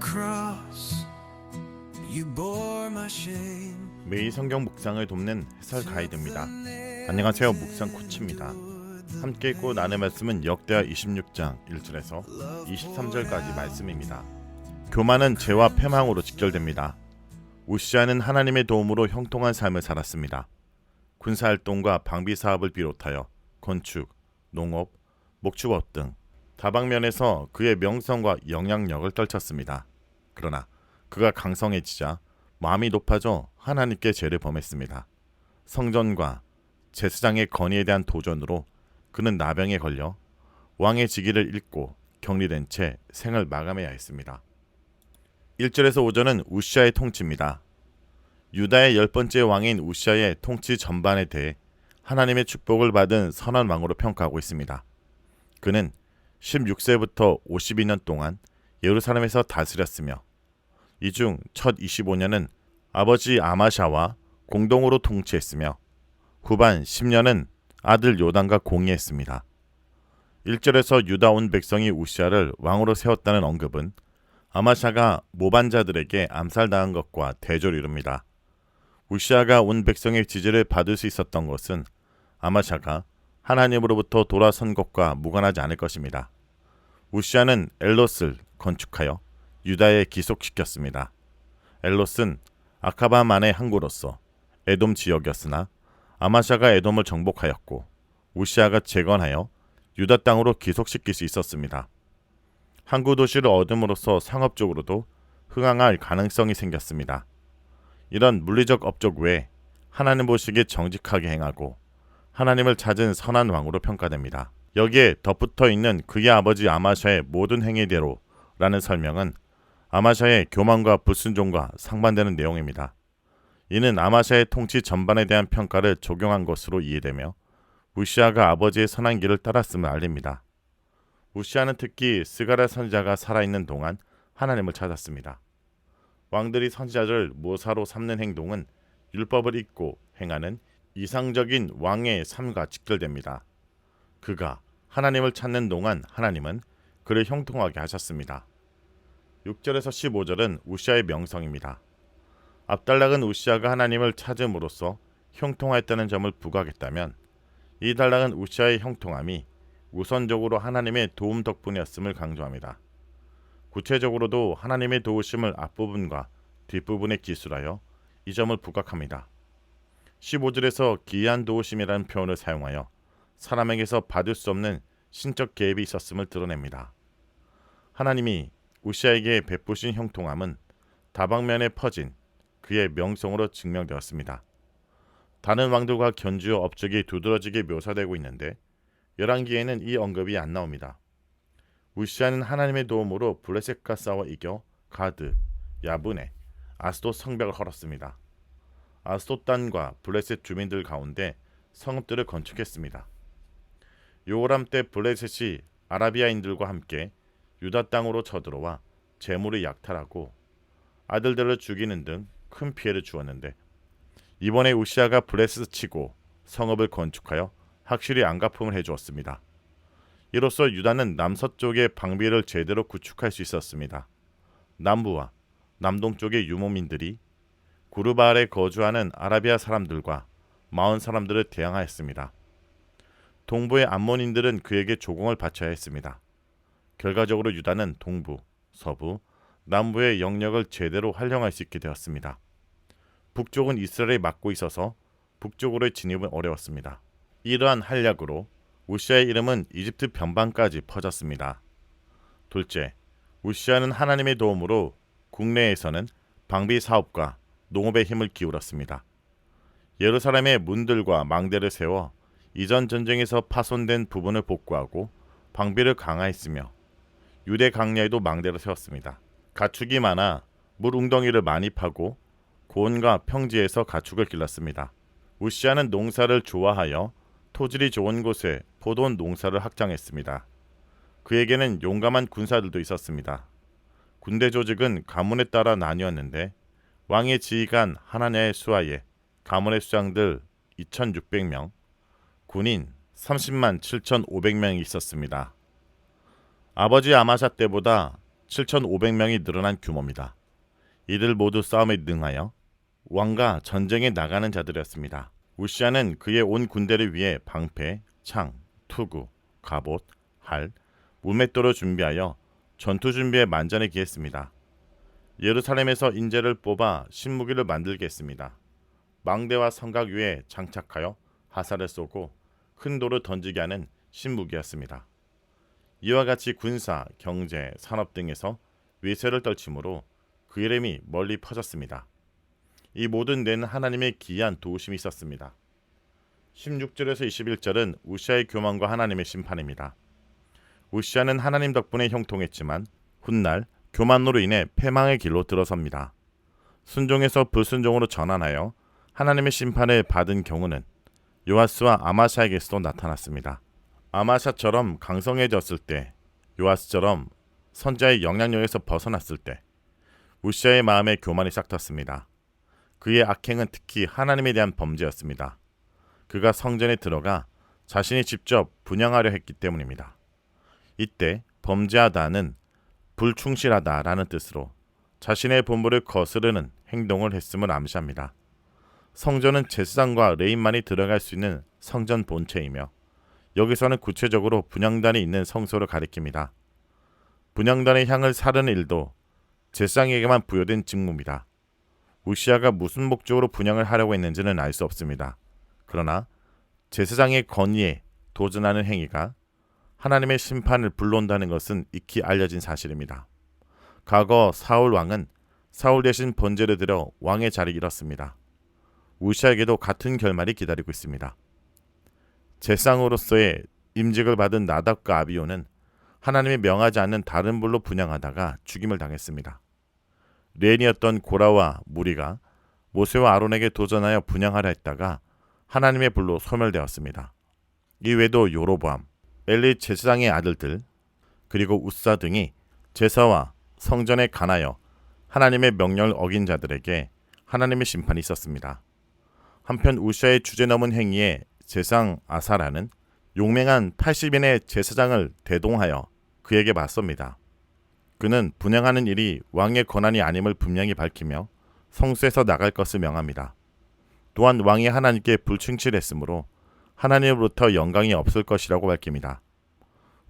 cross, you bore my shame. 매일 성경 묵상을 돕는 해설 가이드입니다. 안녕하세요, 묵상 코치입니다. 함께 읽고 나눌 말씀은 역대하 26장 1절에서 23절까지 말씀입니다. 교만은 죄와 패망으로 직결됩니다. 우시아는 하나님의 도움으로 형통한 삶을 살았습니다. 군사활동과 방비사업을 비롯하여 건축, 농업, 목축업 등 다방면에서 그의 명성과 영향력을 떨쳤습니다. 그러나 그가 강성해지자 마음이 높아져 하나님께 죄를 범했습니다. 성전과 제사장의 건의에 대한 도전으로 그는 나병에 걸려 왕의 직위를 잃고 격리된 채 생을 마감해야 했습니다. 1절에서 5절은 우시아의 통치입니다. 유다의 10번째 왕인 우시아의 통치 전반에 대해 하나님의 축복을 받은 선한 왕으로 평가하고 있습니다. 그는 16세부터 52년 동안 예루살렘에서 다스렸으며 이 중 첫 25년은 아버지 아마샤와 공동으로 통치했으며 후반 10년은 아들 요담과 공의했습니다. 1절에서 유다 온 백성이 우시아를 왕으로 세웠다는 언급은 아마샤가 모반자들에게 암살당한 것과 대조를 이룹니다. 우시아가 온 백성의 지지를 받을 수 있었던 것은 아마샤가 하나님으로부터 돌아선 것과 무관하지 않을 것입니다. 우시아는 엘롯을 건축하여 유다에 기속시켰습니다. 엘롯은 아카바만의 항구로서 에돔 지역이었으나 아마샤가 에돔을 정복하였고 우시아가 재건하여 유다 땅으로 기속시킬 수 있었습니다. 항구 도시를 얻음으로써 상업적으로도 흥황할 가능성이 생겼습니다. 이런 물리적 업적 외에 하나님 보시기에 정직하게 행하고 하나님을 찾은 선한 왕으로 평가됩니다. 여기에 덧붙어 있는 그의 아버지 아마샤의 모든 행위대로 라는 설명은 아마샤의 교만과 불순종과 상반되는 내용입니다. 이는 아마샤의 통치 전반에 대한 평가를 적용한 것으로 이해되며 우시아가 아버지의 선한 길을 따랐음을 알립니다. 우시아는 특히 스가랴 선지자가 살아있는 동안 하나님을 찾았습니다. 왕들이 선지자를 모사로 삼는 행동은 율법을 잊고 행하는 이상적인 왕의 삶과 직결됩니다. 그가 하나님을 찾는 동안 하나님은 그를 형통하게 하셨습니다. 6절에서 15절은 우시아의 명성입니다. 압달락은 우시아가 하나님을 찾음으로써 형통하였다는 점을 부각했다면 이 달락은 우시아의 형통함이 우선적으로 하나님의 도움 덕분이었음을 강조합니다. 구체적으로도 하나님의 도우심을 앞부분과 뒷부분에 기술하여 이 점을 부각합니다. 15절에서 기이한 도우심이라는 표현을 사용하여 사람에게서 받을 수 없는 신적 계획이 있었음을 드러냅니다. 하나님이 우시아에게 베푸신 형통함은 다방면에 퍼진 그의 명성으로 증명되었습니다. 다른 왕들과 견주어 업적이 두드러지게 묘사되고 있는데 열왕기에는 이 언급이 안 나옵니다. 우시아는 하나님의 도움으로 블레셋과 싸워 이겨 가드, 야브네, 아스돗 성벽을 헐었습니다. 아스돗 땅과 블레셋 주민들 가운데 성읍들을 건축했습니다. 요호람 때 블레셋이 아라비아인들과 함께 유다 땅으로 쳐들어와 재물을 약탈하고 아들들을 죽이는 등 큰 피해를 주었는데 이번에 우시아가 블레셋을 치고 성읍을 건축하여 확실히 안갚음을 해주었습니다. 이로써 유다는 남서쪽의 방비를 제대로 구축할 수 있었습니다. 남부와 남동쪽의 유목민들이 구르바알에 거주하는 아라비아 사람들과 마온 사람들을 대항하였습니다. 동부의 암몬인들은 그에게 조공을 바쳐야 했습니다. 결과적으로 유다는 동부, 서부, 남부의 영역을 제대로 활용할 수 있게 되었습니다. 북쪽은 이스라엘이 막고 있어서 북쪽으로의 진입은 어려웠습니다. 이러한 활약으로 우시아의 이름은 이집트 변방까지 퍼졌습니다. 둘째, 우시아는 하나님의 도움으로 국내에서는 방비 사업과 농업에 힘을 기울였습니다. 예루살렘의 문들과 망대를 세워 이전 전쟁에서 파손된 부분을 복구하고 방비를 강화했으며 유대 강야에도 망대를 세웠습니다. 가축이 많아 물 웅덩이를 많이 파고 고원과 평지에서 가축을 길렀습니다. 우시아는 농사를 좋아하여 토질이 좋은 곳에 포도원 농사를 확장했습니다. 그에게는 용감한 군사들도 있었습니다. 군대 조직은 가문에 따라 나뉘었는데 왕의 지휘관 하나냐의 수하에 가문의 수장들 2,600명, 군인 30만 7,500명이 있었습니다. 아버지 아마샤 때보다 7,500명이 늘어난 규모입니다. 이들 모두 싸움에 능하여 왕과 전쟁에 나가는 자들이었습니다. 우시아는 그의 온 군대를 위해 방패, 창, 투구, 갑옷, 활, 무맷돌을 준비하여 전투 준비에 만전에 기했습니다. 예루살렘에서 인재를 뽑아 신무기를 만들게 했습니다. 망대와 성곽 위에 장착하여 화살을 쏘고 큰 돌을 던지게 하는 신무기였습니다. 이와 같이 군사, 경제, 산업 등에서 위세를 떨치므로 그 이름이 멀리 퍼졌습니다. 이 모든 데는 하나님의 기이한 도우심이 있었습니다. 16절에서 21절은 우시아의 교만과 하나님의 심판입니다. 우시아는 하나님 덕분에 형통했지만 훗날 교만으로 인해 패망의 길로 들어섭니다. 순종에서 불순종으로 전환하여 하나님의 심판을 받은 경우는 요아스와 아마샤에게서도 나타났습니다. 아마샤처럼 강성해졌을 때, 요아스처럼 선자의 영향력에서 벗어났을 때 우시아의 마음에 교만이 싹텄습니다. 그의 악행은 특히 하나님에 대한 범죄였습니다. 그가 성전에 들어가 자신이 직접 분향하려 했기 때문입니다. 이때 범죄하다는 불충실하다라는 뜻으로 자신의 본분을 거스르는 행동을 했음을 암시합니다. 성전은 제사장과 레인만이 들어갈 수 있는 성전 본체이며 여기서는 구체적으로 분향단이 있는 성소를 가리킵니다. 분향단의 향을 사르는 일도 제사장에게만 부여된 직무입니다. 우시아가 무슨 목적으로 분향을 하려고 했는지는 알 수 없습니다. 그러나 제사장의 건의에 도전하는 행위가 하나님의 심판을 불러온다는 것은 익히 알려진 사실입니다. 과거 사울 왕은 사울 대신 번제를 드려 왕의 자리를 잃었습니다. 우시아에게도 같은 결말이 기다리고 있습니다. 제사장으로서의 임직을 받은 나답과 아비오는 하나님이 명하지 않는 다른 불로 분향하다가 죽임을 당했습니다. 레인이었던 고라와 무리가 모세와 아론에게 도전하여 분향하려 했다가 하나님의 불로 소멸되었습니다. 이외에도 요로보암, 엘리 제사장의 아들들, 그리고 우사 등이 제사와 성전에 관하여 하나님의 명령을 어긴 자들에게 하나님의 심판이 있었습니다. 한편 우시아의 주제넘은 행위에 제사장 아사라는 용맹한 80인의 제사장을 대동하여 그에게 맞섭니다. 그는 분향하는 일이 왕의 권한이 아님을 분명히 밝히며 성수에서 나갈 것을 명합니다. 또한 왕이 하나님께 불충실했으므로 하나님으로부터 영광이 없을 것이라고 밝힙니다.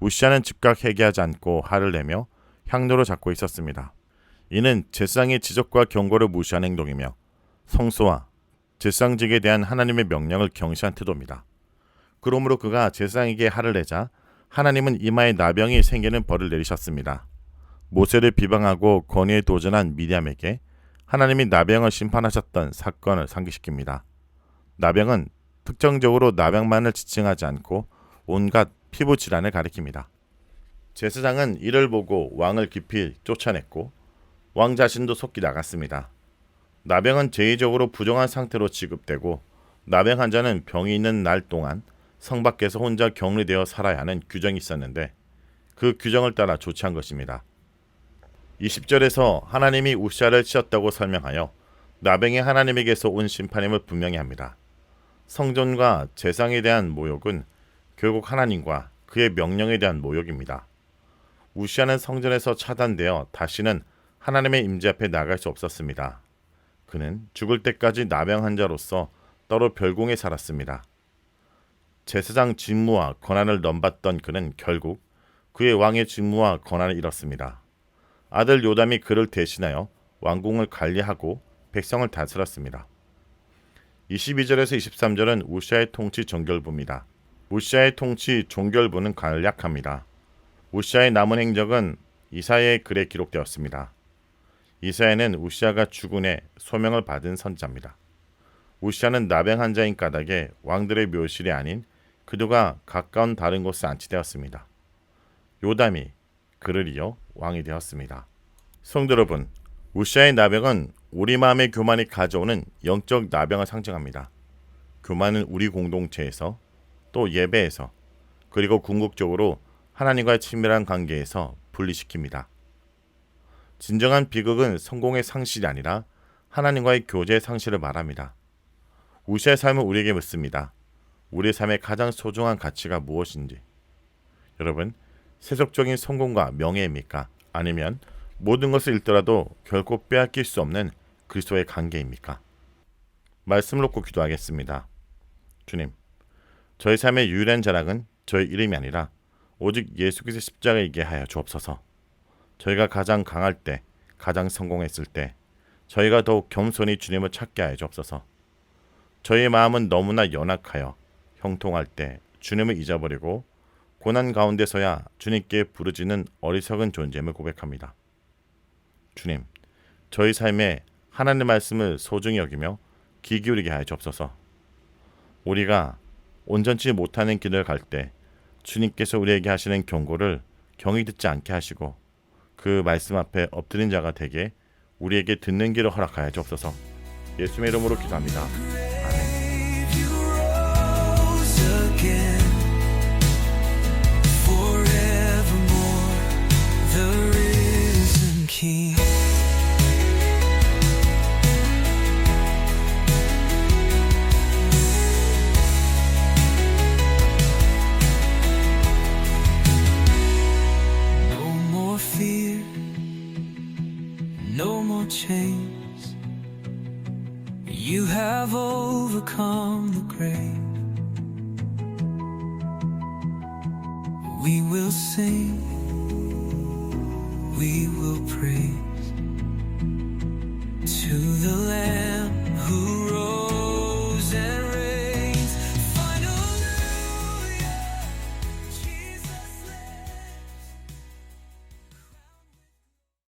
우시아는 즉각 회개하지 않고 화를 내며 향로를 잡고 있었습니다. 이는 제사장의 지적과 경고를 무시한 행동이며 성소와 제사장직에 대한 하나님의 명령을 경시한 태도입니다. 그러므로 그가 제사장에게 화를 내자 하나님은 이마에 나병이 생기는 벌을 내리셨습니다. 모세를 비방하고 권위에 도전한 미디암에게 하나님이 나병을 심판하셨던 사건을 상기시킵니다. 나병은 특정적으로 나병만을 지칭하지 않고 온갖 피부 질환을 가리킵니다. 제사장은 이를 보고 왕을 깊이 쫓아냈고 왕 자신도 속기 나갔습니다. 나병은 제의적으로 부정한 상태로 취급되고 나병 환자는 병이 있는 날 동안 성 밖에서 혼자 격리되어 살아야 하는 규정이 있었는데 그 규정을 따라 조치한 것입니다. 20절에서 하나님이 우시아를 치었다고 설명하여 나병이 하나님에게서 온 심판임을 분명히 합니다. 성전과 제상에 대한 모욕은 결국 하나님과 그의 명령에 대한 모욕입니다. 우시아는 성전에서 차단되어 다시는 하나님의 임재 앞에 나갈 수 없었습니다. 그는 죽을 때까지 나병 환자로서 따로 별궁에 살았습니다. 제사장 직무와 권한을 넘봤던 그는 결국 그의 왕의 직무와 권한을 잃었습니다. 아들 요담이 그를 대신하여 왕궁을 관리하고 백성을 다스렸습니다. 22절에서 23절은 우시아의 통치 종결부입니다. 우시아의 통치 종결부는 간략합니다. 우시아의 남은 행적은 이사야의 글에 기록되었습니다. 이사야는 우시아가 죽은 해 소명을 받은 선지자입니다. 우시아는 나병 환자인 까닭에 왕들의 묘실이 아닌 그들과 가까운 다른 곳에 안치되었습니다. 요담이 그를 이어 왕이 되었습니다. 성도 여러분, 우시아의 나병은 우리 마음의 교만이 가져오는 영적 나병을 상징합니다. 교만은 우리 공동체에서 또 예배에서 그리고 궁극적으로 하나님과의 친밀한 관계에서 분리시킵니다. 진정한 비극은 성공의 상실이 아니라 하나님과의 교제의 상실을 말합니다. 우시아의 삶은 우리에게 묻습니다. 우리의 삶의 가장 소중한 가치가 무엇인지. 여러분, 세속적인 성공과 명예입니까? 아니면 모든 것을 잃더라도 결코 빼앗길 수 없는 그리스도의 관계입니까? 말씀을 놓고 기도하겠습니다. 주님, 저희 삶의 유일한 자랑은 저희 이름이 아니라 오직 예수께서 십자가이게 하여 주옵소서. 저희가 가장 강할 때, 가장 성공했을 때 저희가 더욱 겸손히 주님을 찾게 하여 주옵소서. 저희의 마음은 너무나 연약하여 형통할 때 주님을 잊어버리고 고난 가운데서야 주님께 부르짖는 어리석은 존재임을 고백합니다. 주님, 저희 삶에 하나님의 말씀을 소중히 여기며 귀 기울이게 하여 주옵소서. 우리가 온전치 못하는 길을 갈 때 주님께서 우리에게 하시는 경고를 경히 듣지 않게 하시고 그 말씀 앞에 엎드린 자가 되게 우리에게 듣는 길을 허락하여 주옵소서. 예수님의 이름으로 기도합니다. 아멘. You rose again, forevermore, the risen King. No more fear, no more chains. You have overcome the grave. We will sing, we will praise to the